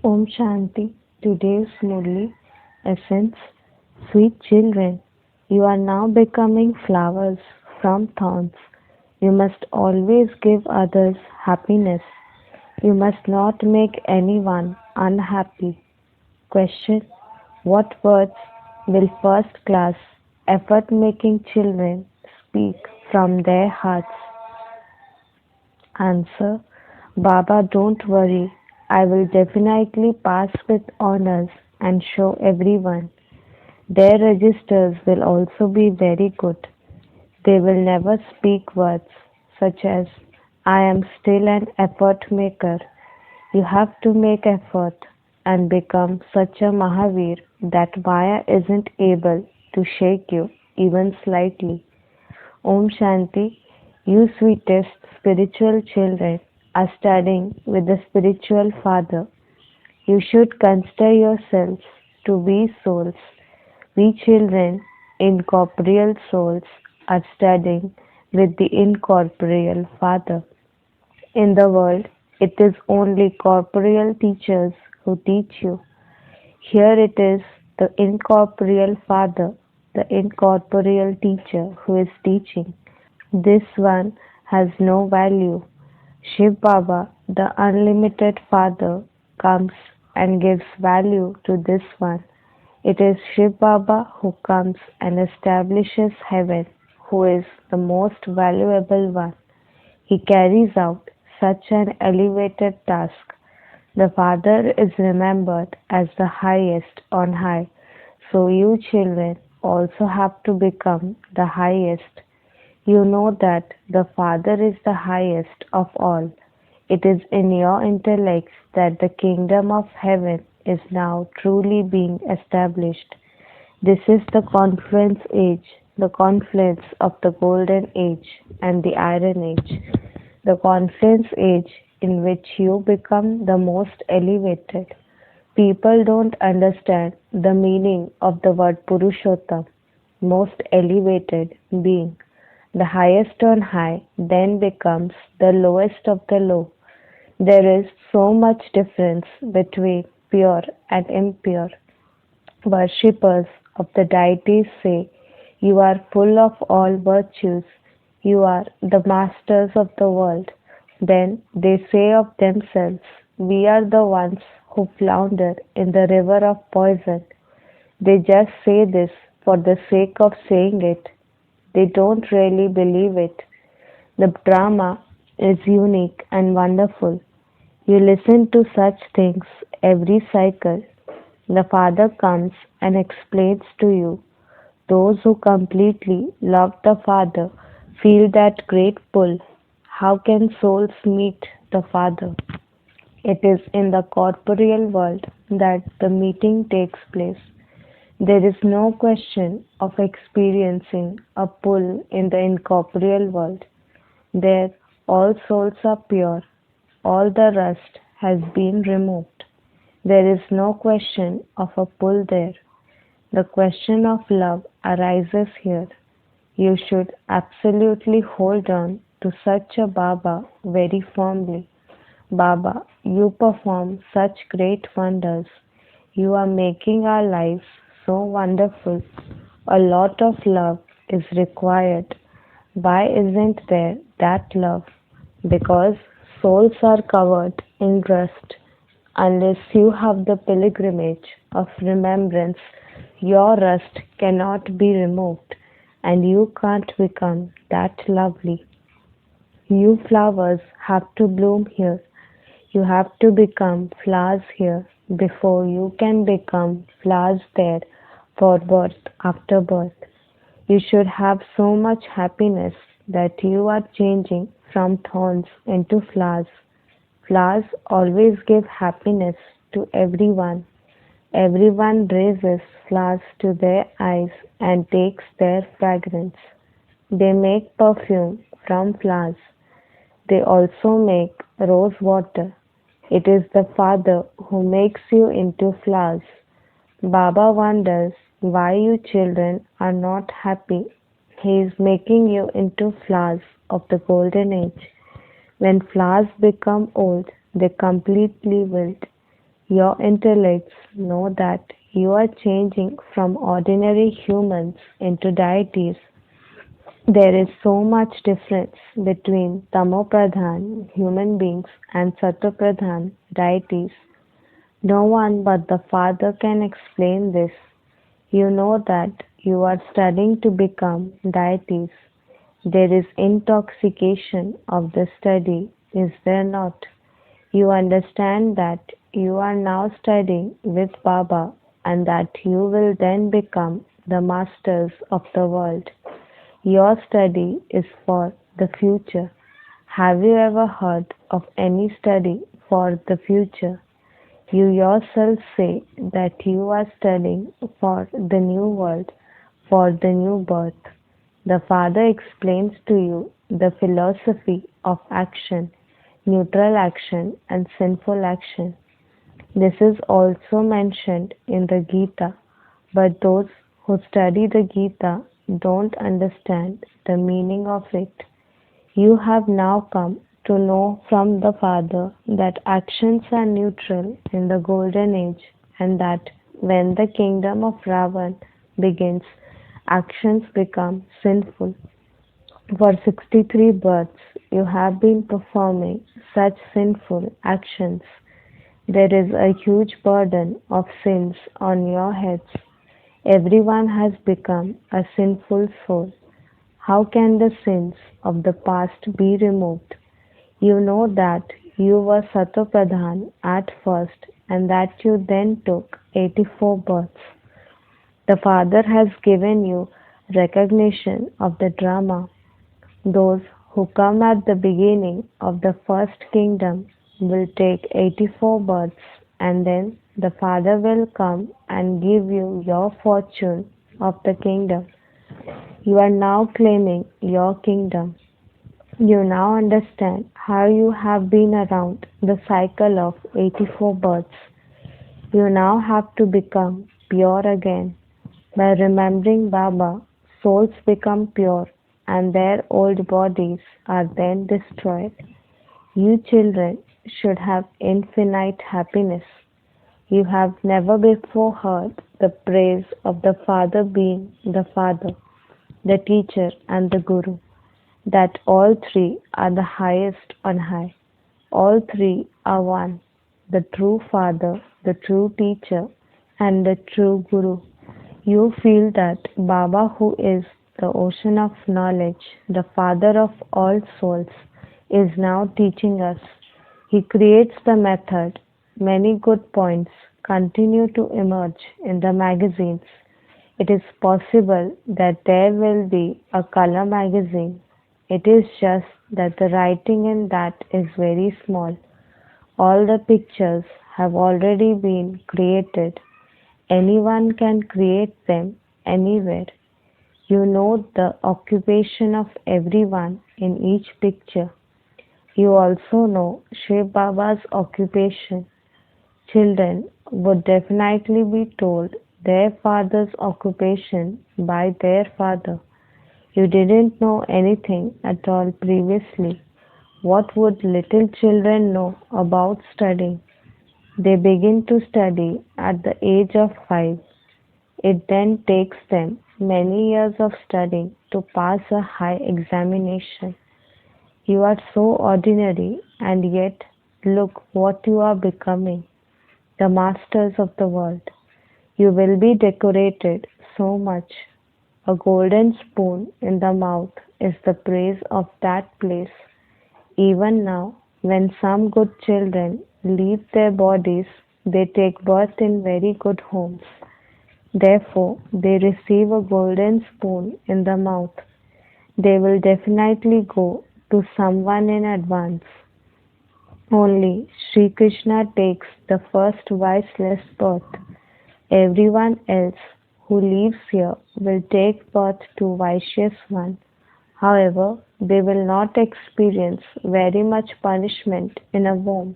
Om Shanti. Today's Murli essence. Sweet children, you are now becoming flowers from thorns. You must always give others happiness. You must not make anyone unhappy. Question: what words will first class, effort making children speak from their hearts? Answer: Baba, don't worry. I will definitely pass with honors and show everyone. Their registers will also be very good. They will never speak words such as I am still an effort maker. You have to make effort and become such a Mahavir that Maya isn't able to shake you even slightly. Om Shanti, you sweetest spiritual children are studying with the spiritual father. You should consider yourselves to be souls. We children, incorporeal souls, are studying with the incorporeal father. In the world, it is only corporeal teachers who teach you. Here it is the incorporeal father, the incorporeal teacher who is teaching. This one has no value. Shiv Baba, the unlimited Father, comes and gives value to this one. It is Shiv Baba who comes and establishes heaven, who is the most valuable one. He carries out such an elevated task. The Father is remembered as the highest on high, so you children also have to become the highest. You know that the Father is the highest of all. It is in your intellects that the kingdom of heaven is now truly being established. This is the confluence age, the confluence of the golden age and the iron age, the confluence age in which you become the most elevated. People don't understand the meaning of the word Purushottam, most elevated being. The highest on high then becomes the lowest of the low. There is so much difference between pure and impure. Worshippers of the deities say, you are full of all virtues, you are the masters of the world. Then they say of themselves, we are the ones who flounder in the river of poison. They just say this for the sake of saying it. They don't really believe it. The drama is unique and wonderful. You listen to such things every cycle. The Father comes and explains to you. Those who completely love the Father feel that great pull. How can souls meet the Father? It is in the corporeal world that the meeting takes place. There is no question of experiencing a pull in the incorporeal world. There all souls are pure, all the rust has been removed. There is no question of a pull there. The question of love arises here. You should absolutely hold on to such a Baba very firmly. Baba, you perform such great wonders. You are making our lives so wonderful. A lot of love is required. Why isn't there that love? Because souls are covered in rust. Unless you have the pilgrimage of remembrance, your rust cannot be removed, and you can't become that lovely. You flowers have to bloom here. You have to become flowers here before you can become flowers there for birth after birth. You should have so much happiness that you are changing from thorns into flowers. Flowers always give happiness to everyone. Everyone raises flowers to their eyes and takes their fragrance. They make perfume from flowers. They also make rose water. It is the Father who makes you into flowers. Baba wonders why you children are not happy. He is making you into flowers of the golden age. When flowers become old, they completely wilt. Your intellects know that you are changing from ordinary humans into deities. There is so much difference between Tamopradhan human beings and Satopradhan deities. No one but the Father can explain this. You know that you are studying to become deities. There is intoxication of the study, is there not? You understand that you are now studying with Baba and that you will then become the masters of the world. Your study is for the future. Have you ever heard of any study for the future? You yourself say that you are studying for the new world, for the new birth. The Father explains to you the philosophy of action, neutral action and sinful action. This is also mentioned in the Gita, but those who study the Gita don't understand the meaning of it. You have now come to know from the Father that actions are neutral in the Golden Age and that when the kingdom of Ravan begins, actions become sinful. For 63 births you have been performing such sinful actions. There is a huge burden of sins on your heads. Everyone has become a sinful soul. How can the sins of the past be removed? You know that you were Satopradhan at first and that you then took 84 births. The Father has given you recognition of the drama. Those who come at the beginning of the first kingdom will take 84 births and then the Father will come and give you your fortune of the kingdom. You are now claiming your kingdom. You now understand how you have been around the cycle of 84 births. You now have to become pure again. By remembering Baba, souls become pure and their old bodies are then destroyed. You children should have infinite happiness. You have never before heard the praise of the Father being the Father, the Teacher and the Guru, that all three are the highest on high. All three are one, the true Father, the true Teacher and the true Guru. You feel that Baba, who is the ocean of knowledge, the Father of all souls, is now teaching us. He creates the method. Many good points continue to emerge in the magazines. It is possible that there will be a color magazine. It is just that the writing in that is very small. All the pictures have already been created. Anyone can create them anywhere. You know the occupation of everyone in each picture. You also know Shiv Baba's occupation. Children would definitely be told their father's occupation by their father. You didn't know anything at all previously. What would little children know about studying? They begin to study at the age of 5. It then takes them many years of studying to pass a high examination. You are so ordinary and yet look what you are becoming, the masters of the world. You will be decorated so much. A golden spoon in the mouth is the praise of that place. Even now, when some good children leave their bodies, they take birth in very good homes. Therefore, they receive a golden spoon in the mouth. They will definitely go to someone in advance. Only Sri Krishna takes the first voiceless birth. Everyone else who lives here will take birth to Vaishya's one. However, they will not experience very much punishment in a womb.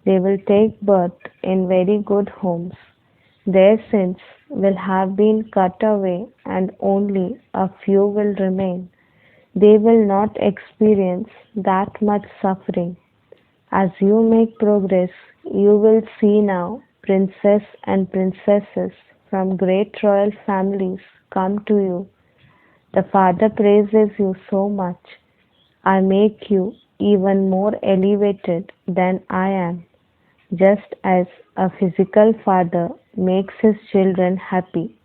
They will take birth in very good homes. Their sins will have been cut away and only a few will remain. They will not experience that much suffering. As you make progress, You will see now princes and princesses from great royal families come to you. The Father praises you so much. I make you even more elevated than I am, just as a physical father makes his children happy.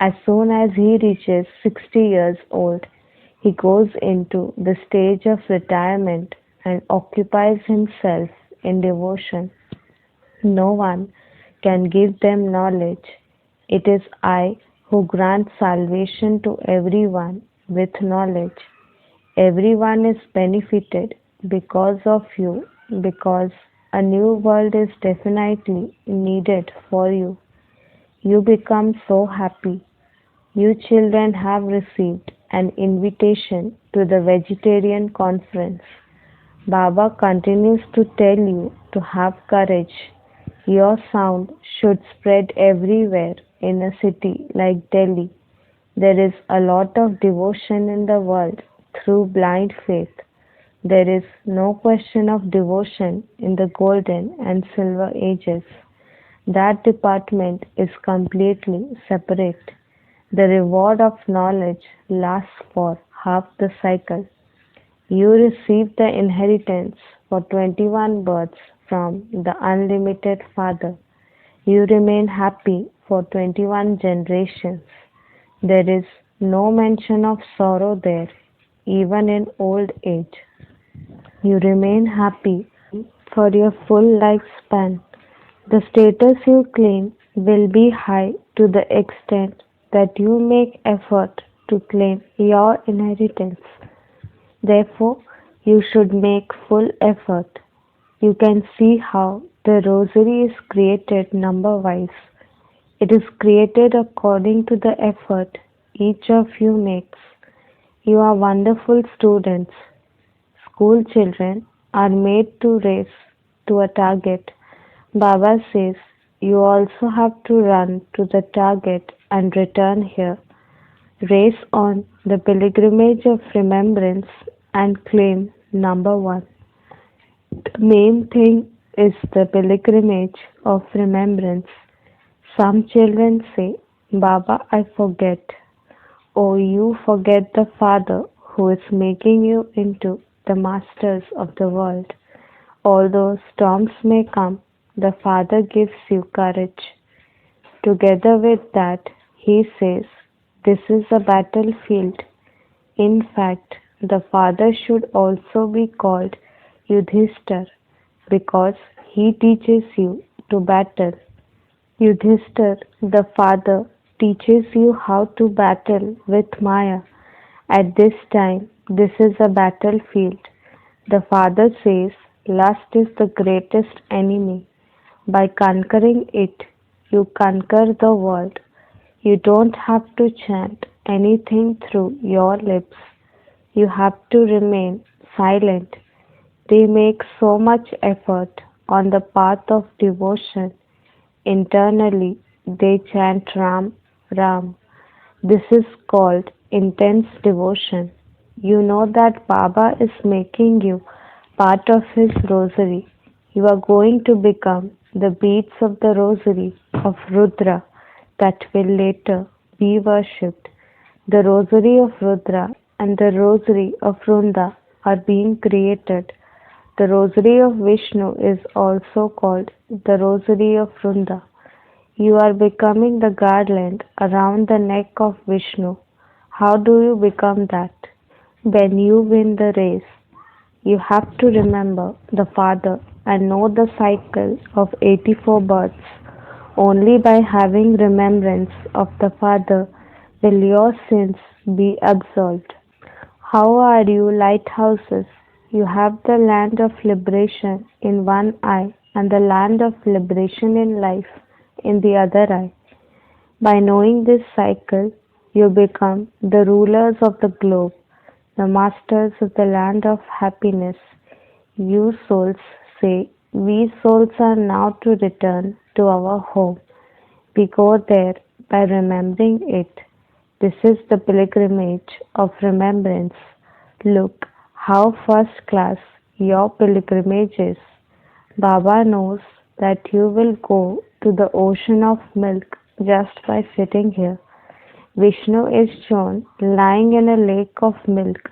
As soon as he reaches 60 years old, he goes into the stage of retirement and occupies himself in devotion. No one can give them knowledge. It is I who grant salvation to everyone with knowledge. Everyone is benefited because of you, because a new world is definitely needed for you. You become so happy. You children have received an invitation to the vegetarian conference. Baba continues to tell you to have courage. Your sound should spread everywhere in a city like Delhi. There is a lot of devotion in the world through blind faith. There is no question of devotion in the golden and silver ages. That department is completely separate. The reward of knowledge lasts for half the cycle. You receive the inheritance for 21 births from the unlimited Father. You remain happy for 21 generations. There is no mention of sorrow there, even in old age. You remain happy for your full lifespan. The status you claim will be high to the extent that you make effort to claim your inheritance. Therefore, you should make full effort. You can see how the rosary is created number-wise. It is created according to the effort each of you makes. You are wonderful students. School children are made to race to a target. Baba says you also have to run to the target and return here. Race on the pilgrimage of remembrance and claim number one. The main thing is the pilgrimage of remembrance. Some children say, Baba, I forget. Oh, you forget the Father who is making you into the masters of the world. Although storms may come, the Father gives you courage. Together with that, he says, this is a battlefield. In fact, the Father should also be called Yudhishthir because he teaches you to battle. Yudhishthir, the Father, teaches you how to battle with Maya. At this time, this is a battlefield. The Father says, lust is the greatest enemy. By conquering it, you conquer the world. You don't have to chant anything through your lips. You have to remain silent. They make so much effort on the path of devotion. Internally, they chant Ram, Ram. This is called intense devotion. You know that Baba is making you part of his rosary. You are going to become the beads of the rosary of Rudra that will later be worshipped. The rosary of Rudra and the rosary of Vrunda are being created. The rosary of Vishnu is also called the rosary of Vrunda. You are becoming the garland around the neck of Vishnu. How do you become that? When you win the race, you have to remember the Father and know the cycle of 84 births. Only by having remembrance of the Father will your sins be absolved. How are you lighthouses? You have the land of liberation in one eye and the land of liberation in life in the other eye. By knowing this cycle, you become the rulers of the globe, the masters of the land of happiness. You souls say, we souls are now to return to our home. We go there by remembering it. This is the pilgrimage of remembrance. Look how first class your pilgrimage is. Baba knows that you will go to the ocean of milk just by sitting here. Vishnu is shown lying in a lake of milk.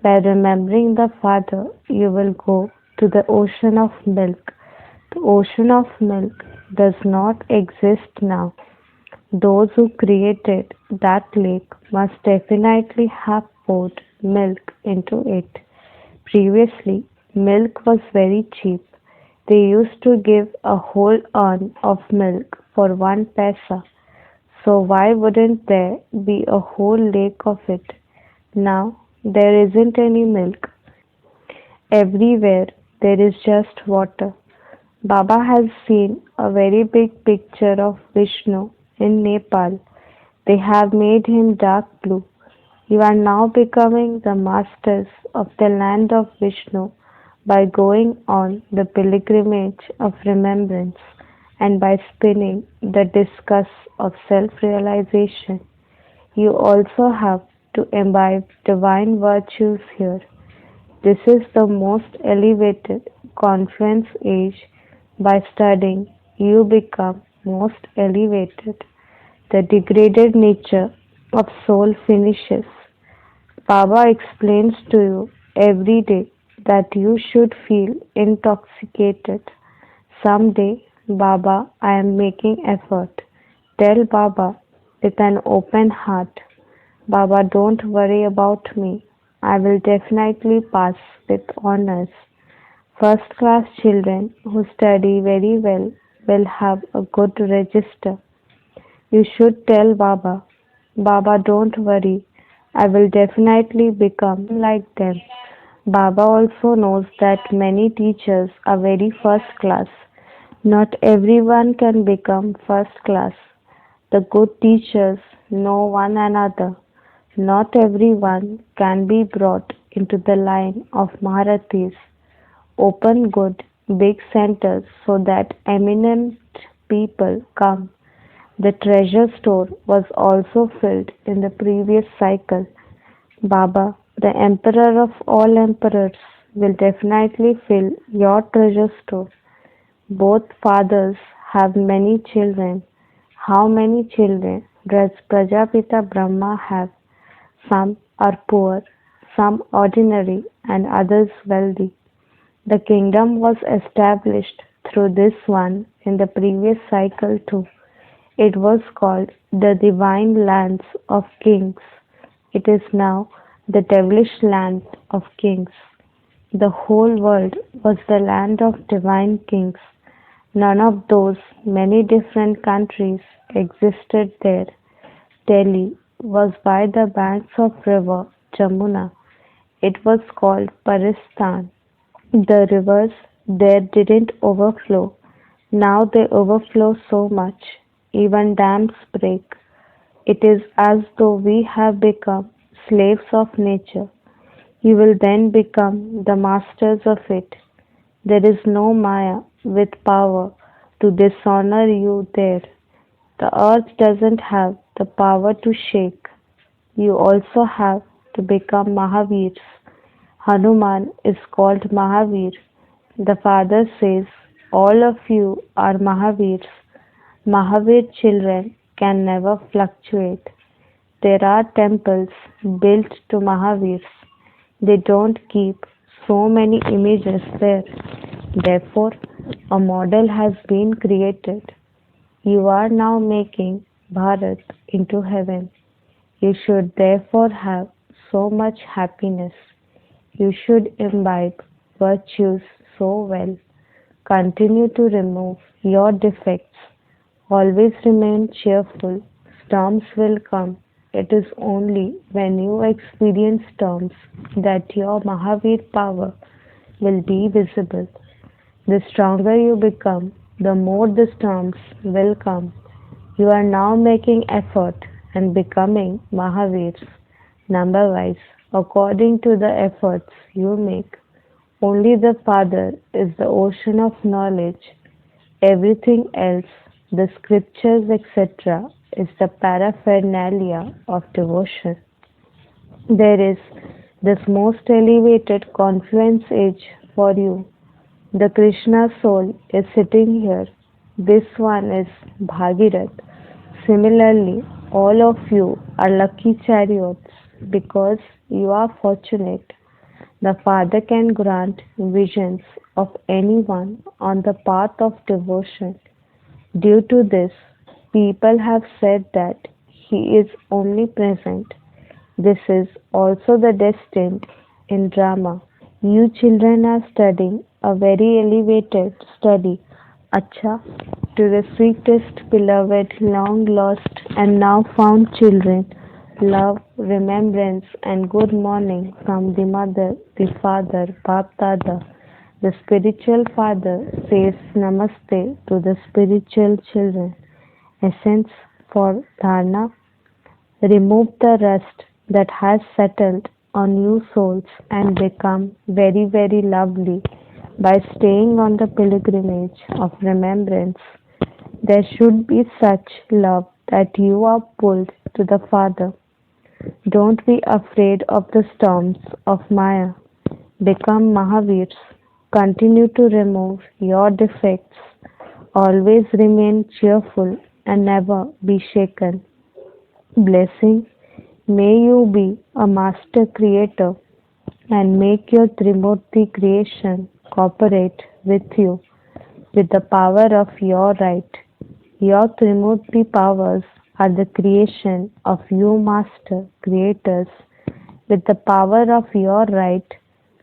By remembering the Father, you will go to the ocean of milk. The ocean of milk does not exist now. Those who created that lake must definitely have poured milk into it. Previously, milk was very cheap. They used to give a whole urn of milk for 1 paisa. So why wouldn't there be a whole lake of it? Now there isn't any milk. Everywhere there is just water. Baba has seen a very big picture of Vishnu in Nepal. They have made him dark blue. You are now becoming the masters of the land of Vishnu by going on the pilgrimage of remembrance and by spinning the discus of self realization. You also have to imbibe divine virtues here. This is the most elevated confluence age. By studying, you become most elevated. The degraded nature of soul finishes. Baba explains to you every day that you should feel intoxicated. Someday, Baba, I am making effort. Tell Baba with an open heart, Baba, don't worry about me. I will definitely pass with honors. First class children who study very well will have a good register. You should tell Baba, Baba, don't worry. I will definitely become like them. Baba also knows that many teachers are very first class. Not everyone can become first class. The good teachers know one another. Not everyone can be brought into the line of Maharathis. Open good, big centers so that eminent people come. The treasure store was also filled in the previous cycle. Baba, the emperor of all emperors, will definitely fill your treasure store. Both fathers have many children. How many children does Prajapita Brahma have? Some are poor, some ordinary, and others wealthy. The kingdom was established through this one in the previous cycle too. It was called the divine lands of kings. It is now the devilish land of kings. The whole world was the land of divine kings. None of those many different countries existed there. Delhi was by the banks of river Jamuna. It was called Paristan. The rivers there didn't overflow. Now they overflow so much, even dams break. It is as though we have become slaves of nature. You will then become the masters of it. There is no Maya with power to dishonor you there. The earth doesn't have the power to shake. You also have to become Mahavirs. Hanuman is called Mahavir. The father says, all of you are Mahavirs. Mahavir children can never fluctuate. There are temples built to Mahavirs. They don't keep so many images there. Therefore, a model has been created. You are now making Bharat into heaven. You should therefore have so much happiness. You should imbibe virtues so well. Continue to remove your defects. Always remain cheerful. Storms will come. It is only when you experience storms that your Mahavir power will be visible. The stronger you become, the more the storms will come. You are now making effort and becoming Mahavirs, number wise, according to the efforts you make. Only the Father is the ocean of knowledge. Everything else, the scriptures, etc., is the paraphernalia of devotion. There is this most elevated confluence age for you. The Krishna soul is sitting here. This one is Bhagirath. Similarly, all of you are lucky chariots because you are fortunate. The Father can grant visions of anyone on the path of devotion. Due to this, people have said that He is omnipresent. This is also the destined in drama. You children are studying a very elevated study, Acha, to the sweetest, beloved, long lost, and now found children. Love, remembrance, and good morning from the mother, the father, Bap Dada. The spiritual father says Namaste to the spiritual children. Essence for Dharna. Remove the rust that has settled on you souls and become very, very lovely by staying on the pilgrimage of remembrance. There should be such love that you are pulled to the Father. Don't be afraid of the storms of Maya. Become Mahavirs. Continue to remove your defects. Always remain cheerful and never be shaken. Blessing. May you be a master creator and make your Trimurti creation cooperate with you with the power of your right. Your Trimurti powers are the creation of you master creators. With the power of your right,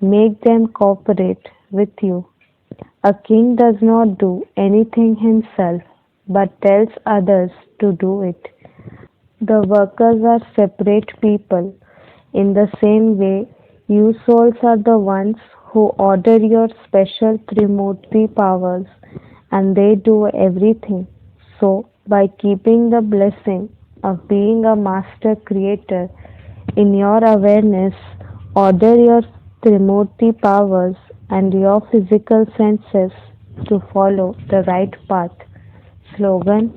make them cooperate with you. A king does not do anything himself, but tells others to do it. The workers are separate people. In the same way, you souls are the ones who order your special Trimurti powers and they do everything. So, by keeping the blessing of being a master creator in your awareness, order your Trimurti powers and your physical senses to follow the right path. Slogan.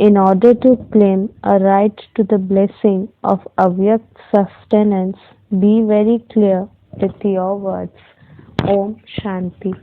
In order to claim a right to the blessing of Avyakt sustenance, be very clear with your words. Om Shanti.